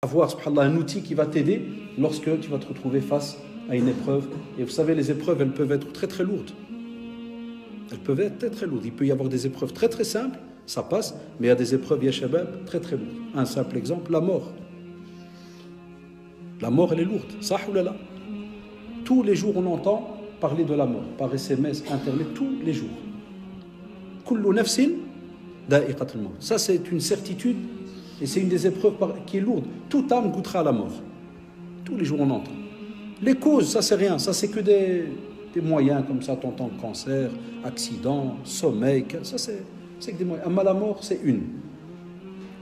avoir subhanallah, un outil qui va t'aider lorsque tu vas te retrouver face à une épreuve. Et vous savez, les épreuves, elles peuvent être très très lourdes. Elles peuvent être très très lourdes. Il peut y avoir des épreuves très très simples, ça passe, mais il y a des épreuves, ya shabab, très très lourdes. Un simple exemple, la mort. La mort, elle est lourde. Sah ou là. Tous les jours, on entend parler de la mort, par SMS, Internet, tous les jours. Kullu nafsin da'iqatul maut. Ça, c'est une certitude. Et c'est une des épreuves qui est lourde. Toute âme goûtera à la mort. Tous les jours, on entend. Les causes, ça, c'est rien. Ça, c'est que des moyens comme ça. T'entends cancer, accident, sommeil. Ça, c'est que des moyens. Mais la mort, c'est une.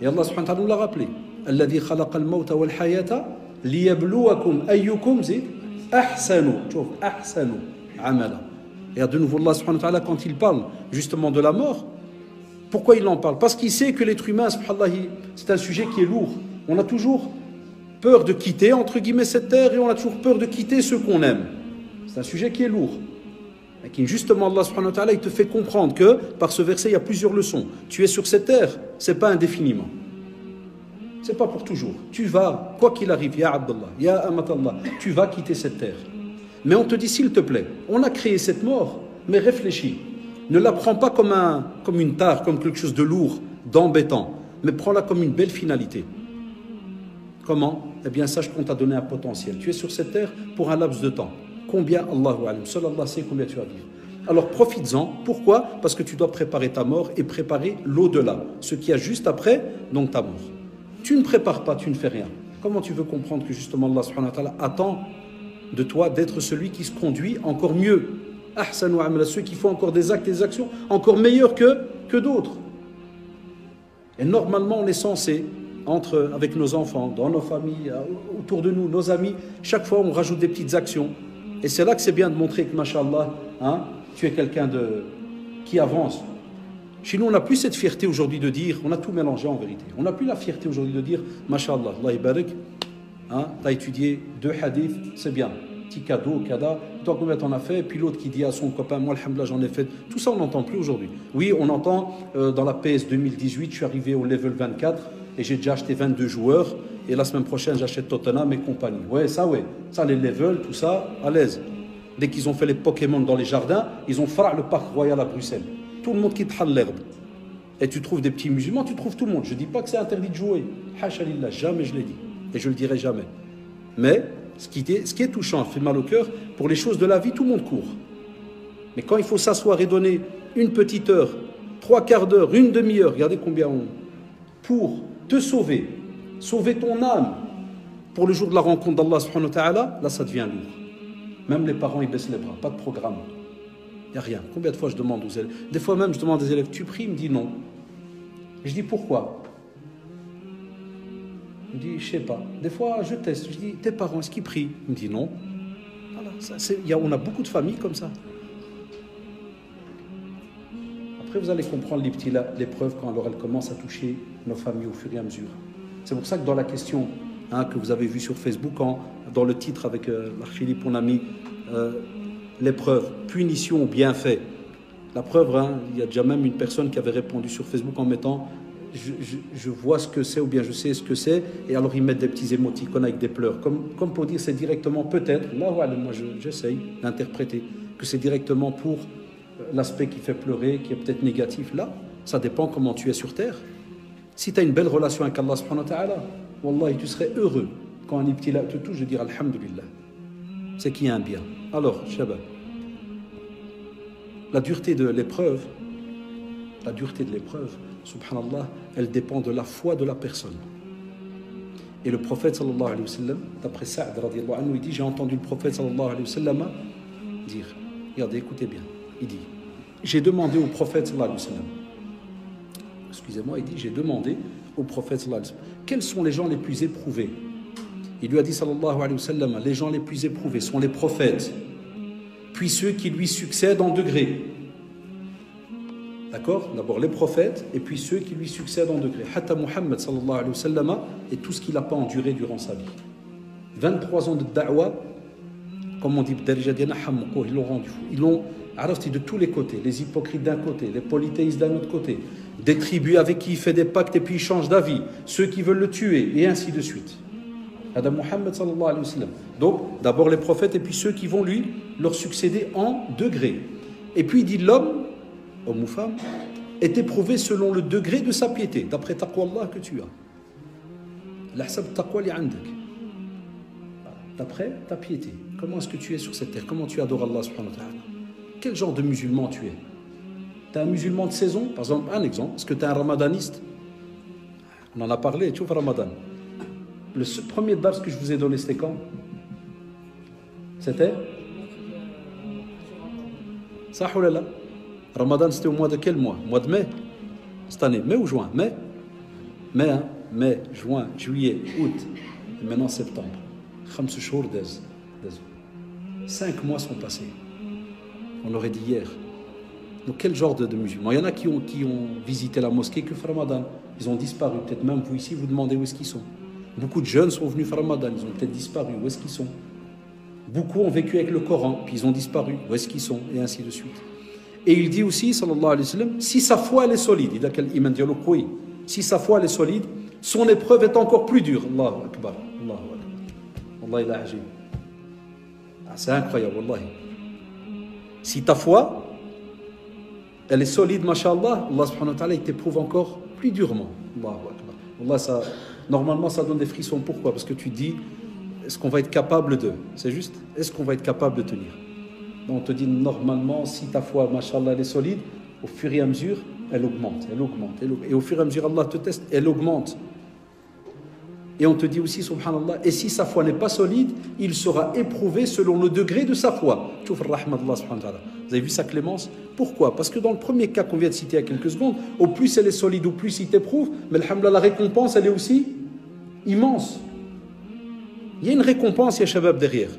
Et Allah subhanahu wa ta'ala nous l'a rappelé. Alladhi khalaqa al-mawta wal-hayata liyabluwakum ayyukum ahsanu. Ahsanu amala. Et de nouveau, Allah subhanahu wa ta'ala, quand il parle justement de la mort, pourquoi il en parle? Parce qu'il sait que l'être humain, c'est un sujet qui est lourd. On a toujours peur de quitter, entre guillemets, cette terre, et on a toujours peur de quitter ceux qu'on aime. C'est un sujet qui est lourd. Et qui, justement, Allah subhanahu wa ta'ala, il te fait comprendre que, par ce verset, il y a plusieurs leçons. Tu es sur cette terre, c'est pas indéfiniment. C'est pas pour toujours. Tu vas, quoi qu'il arrive, ya Abdallah, ya Amatallah, tu vas quitter cette terre. Mais on te dit, s'il te plaît, on a créé cette mort, mais réfléchis. Ne la prends pas comme une tare, comme quelque chose de lourd, d'embêtant, mais prends-la comme une belle finalité. Comment? Eh bien, sache qu'on t'a donné un potentiel. Tu es sur cette terre pour un laps de temps. Combien? Allahu alim. Seul Allah sait combien tu vas vivre. Alors profites-en. Pourquoi? Parce que tu dois préparer ta mort et préparer l'au-delà, ce qu'il y a juste après, donc ta mort. Tu ne prépares pas, tu ne fais rien. Comment tu veux comprendre que justement Allah subhanahu wa ta'ala attend de toi d'être celui qui se conduit encore mieux? Ahsanu amala, ceux qui font encore des actes et des actions encore meilleurs que d'autres. Et normalement, on est censé, avec nos enfants, dans nos familles, autour de nous, nos amis, chaque fois, on rajoute des petites actions. Et c'est là que c'est bien de montrer que, mashallah, tu es quelqu'un qui avance. Chez nous, on n'a plus cette fierté aujourd'hui de dire, on a tout mélangé en vérité. On n'a plus la fierté aujourd'hui de dire, mashallah, Allah ibarak, tu as étudié 2 hadiths, c'est bien. Petit cadeau, kada, toi combien t'en as fait? Et puis l'autre qui dit à son copain, moi alhamdoulilah j'en ai fait. Tout ça on n'entend plus aujourd'hui. Oui, on entend dans la PS 2018, je suis arrivé au level 24 et j'ai déjà acheté 22 joueurs et la semaine prochaine j'achète Tottenham et compagnie. Ouais, ça les levels, tout ça, à l'aise. Dès qu'ils ont fait les Pokémon dans les jardins, ils ont fait le parc royal à Bruxelles. Tout le monde quitte l'herbe. Et tu trouves des petits musulmans, tu trouves tout le monde. Je ne dis pas que c'est interdit de jouer. Hasha lillah, jamais je l'ai dit. Et je le dirai jamais. Mais ce qui est touchant, fait mal au cœur, pour les choses de la vie, tout le monde court. Mais quand il faut s'asseoir et donner une petite heure, 3/4 d'heure, une demi-heure, regardez combien pour te sauver, sauver ton âme, pour le jour de la rencontre d'Allah subhanahu wa ta'ala, là ça devient lourd. Même les parents, ils baissent les bras, pas de programme. Il n'y a rien. Combien de fois je demande aux élèves? Des fois même, je demande aux élèves, tu pries? Il me dit non. Je dis pourquoi? Il me dit, je sais pas. Des fois, je teste. Je dis, tes parents, est-ce qu'ils prient? Il me dit non. Voilà, on a beaucoup de familles comme ça. Après, vous allez comprendre l'épreuve quand alors elle commence à toucher nos familles au fur et à mesure. C'est pour ça que dans la question que vous avez vue sur Facebook, dans le titre avec l'Arch-Philippe, on a mis l'épreuve, punition ou bienfait. La preuve, il y a déjà même une personne qui avait répondu sur Facebook en mettant je vois ce que c'est ou bien je sais ce que c'est, et alors ils mettent des petits émoticônes avec des pleurs, comme pour dire c'est directement peut-être, là voilà, moi j'essaye d'interpréter que c'est directement pour l'aspect qui fait pleurer, qui est peut-être négatif. Là, ça dépend comment tu es sur terre. Si tu as une belle relation avec Allah subhanahu wa ta'ala, wallahi, tu serais heureux quand un ibtila te touche de dire alhamdulillah, c'est qu'il y a un bien. Alors, shabab, la dureté de l'épreuve, subhanallah, elle dépend de la foi de la personne. Et le prophète sallallahu alayhi wa sallam, d'après Sa'd radiyallahu anhu, il dit, j'ai entendu le prophète sallallahu alayhi wa sallam dire, regardez, écoutez bien, il dit, j'ai demandé au prophète sallallahu alayhi wa sallam, excusez-moi, il dit, j'ai demandé au prophète sallallahu alayhi wa sallam, quels sont les gens les plus éprouvés? Il lui a dit sallallahu alayhi wa sallam, les gens les plus éprouvés sont les prophètes, puis ceux qui lui succèdent en degré. D'accord? D'abord les prophètes et puis ceux qui lui succèdent en degré. Hatta Muhammad sallallahu alayhi wa sallam et tout ce qu'il n'a pas enduré durant sa vie. 23 ans de da'wah, comme on dit, ils l'ont rendu fou. Ils l'ont arrêté de tous les côtés. Les hypocrites d'un côté, les polythéistes d'un autre côté, des tribus avec qui il fait des pactes et puis il change d'avis, ceux qui veulent le tuer et ainsi de suite. Adam Muhammad sallallahu alayhi wa sallam. Donc, d'abord les prophètes et puis ceux qui vont leur succéder en degrés. Et puis il dit l'homme, homme ou femme, est éprouvé selon le degré de sa piété, d'après taqwa Allah que tu as. L'ahsab taqwa li andak. D'après ta piété. Comment est-ce que tu es sur cette terre? Comment tu adores Allah subhanahu wa ta'ala? Quel genre de musulman tu es? Tu es un musulman de saison? Par exemple, un exemple. Est-ce que tu es un ramadaniste? On en a parlé, tu vois, Ramadan. Le premier dars que je vous ai donné, c'était quand? C'était ça ou là? Ramadan, c'était au mois de quel mois? Mois de mai? Cette année, mai ou juin? Mai? Mai, hein? Mai, juin, juillet, août, et maintenant septembre. 5 mois sont passés. On l'aurait dit hier. Donc quel genre de musulmans? Il y en a qui ont visité la mosquée que faire Ramadan. Ils ont disparu. Peut-être même vous ici, vous demandez où est-ce qu'ils sont. Beaucoup de jeunes sont venus faire Ramadan. Ils ont peut-être disparu. Où est-ce qu'ils sont? Beaucoup ont vécu avec le Coran, puis ils ont disparu. Où est-ce qu'ils sont? Et ainsi de suite. Et il dit aussi, sallallahu alayhi wa sallam, si sa foi elle est solide, il a quel iman dialogue, oui. Si sa foi elle est solide, son épreuve est encore plus dure. Allahu Akbar. Allahu Akbar. Wallahi la ajib. C'est incroyable, wallahi. Si ta foi, elle est solide, mashallah, Allah subhanahu wa ta'ala, il t'éprouve encore plus durement. Allahu Akbar. Wallah, normalement, ça donne des frissons. Pourquoi? Parce que tu dis, est-ce qu'on va être capable de? C'est juste, est-ce qu'on va être capable de tenir? Donc, on te dit, normalement, si ta foi, mashallah, elle est solide, au fur et à mesure, elle augmente, elle augmente, elle augmente. Et au fur et à mesure, Allah te teste, elle augmente. Et on te dit aussi, subhanallah, et si sa foi n'est pas solide, il sera éprouvé selon le degré de sa foi. Vous avez vu sa clémence? Pourquoi? Parce que dans le premier cas qu'on vient de citer il y a quelques secondes, au plus elle est solide, au plus il t'éprouve, mais alhamdoulilah, la récompense, elle est aussi immense. Il y a une récompense, il y a Shabab derrière.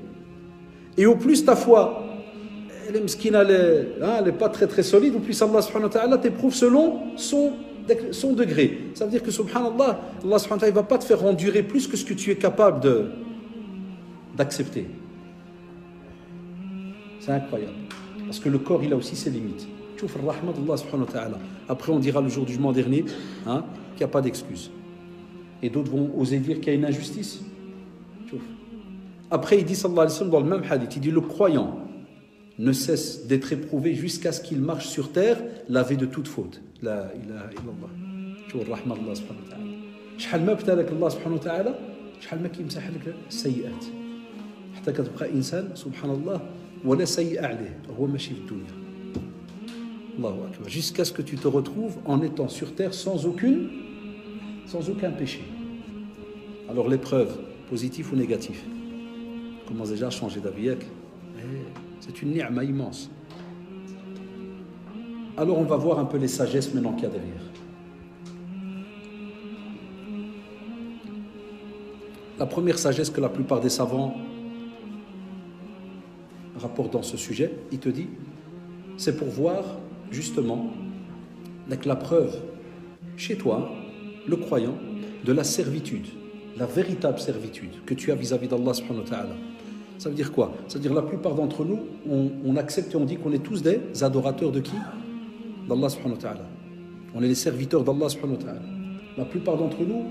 Et au plus ta foi, elle est mskina, elle n'est pas très très solide, au plus Allah subhanahu wa ta'ala t'éprouve selon son degré. Ça veut dire que subhanallah, Allah subhanahu wa ta'ala ne va pas te faire endurer plus que ce que tu es capable d'accepter. C'est incroyable. Parce que le corps, il a aussi ses limites. Tu fais le rahmat d'Allah subhanahu wa ta'ala. Après, on dira le jour du jugement dernier qu'il n'y a pas d'excuse. Et d'autres vont oser dire qu'il y a une injustice. Après, il dit sallallahu alayhi wa sallam dans le même hadith, il dit le croyant ne cesse d'être éprouvé jusqu'à ce qu'il marche sur terre lavé de toute faute. La ilaha illallah. شوف الرحمة الله سبحانه وتعالى. شحال ما ابتلاك الله سبحانه وتعالى شحال ما كيمسح لك السيئات. حتى كتبقى إنسان سبحان الله ولا سيئة عليه هو ماشي في الدنيا. الله أكبر. Jusqu'à ce que tu te retrouves en étant sur terre sans aucun péché. Alors l'épreuve, positive ou négative, commence déjà à changer d'avis. C'est une ni'ma immense. Alors on va voir un peu les sagesses maintenant qu'il y a derrière. La première sagesse que la plupart des savants rapportent dans ce sujet, il te dit, c'est pour voir justement avec la preuve chez toi, le croyant, de la servitude, la véritable servitude que tu as vis-à-vis d'Allah subhanahu wa ta'ala. Ça veut dire quoi? Ça veut dire la plupart d'entre nous, on accepte et on dit qu'on est tous des adorateurs de qui? D'Allah subhanahu wa ta'ala. On est les serviteurs d'Allah subhanahu wa ta'ala. La plupart d'entre nous,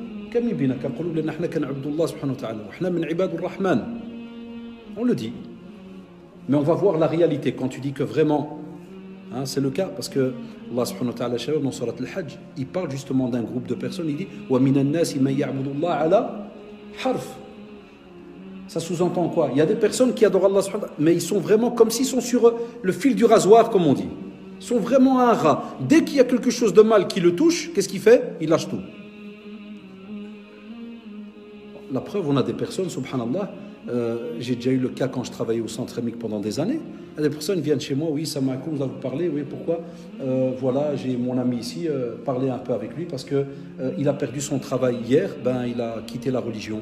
on le dit. Mais on va voir la réalité quand tu dis que vraiment, c'est le cas, parce que Allah subhanahu wa ta'ala, dans Surat al-Hajj, il parle justement d'un groupe de personnes, il dit وَمِنَ النَّاسِ مَنْ يَعْبُدُ اللَّهَ عَلَى حَرْفٍ. Ça sous-entend quoi? Il y a des personnes qui adorent Allah subhanahu wa ta'ala, mais ils sont vraiment comme s'ils sont sur le fil du rasoir, comme on dit. Ils sont vraiment un rat. Dès qu'il y a quelque chose de mal qui le touche, qu'est-ce qu'il fait? Il lâche tout. La preuve, on a des personnes, subhanallah, j'ai déjà eu le cas quand je travaillais au centre émique pendant des années. Des personnes viennent chez moi, oui, ça m'a vous vous parler, oui, pourquoi? Voilà, j'ai mon ami ici, parler un peu avec lui parce que il a perdu son travail hier, il a quitté la religion.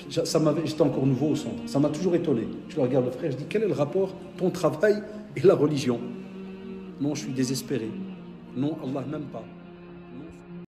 J'étais encore nouveau au centre, ça m'a toujours étonné. Je le regarde le frère, je dis, quel est le rapport, ton travail et la religion? Non, je suis désespéré. Non, Allah, même pas.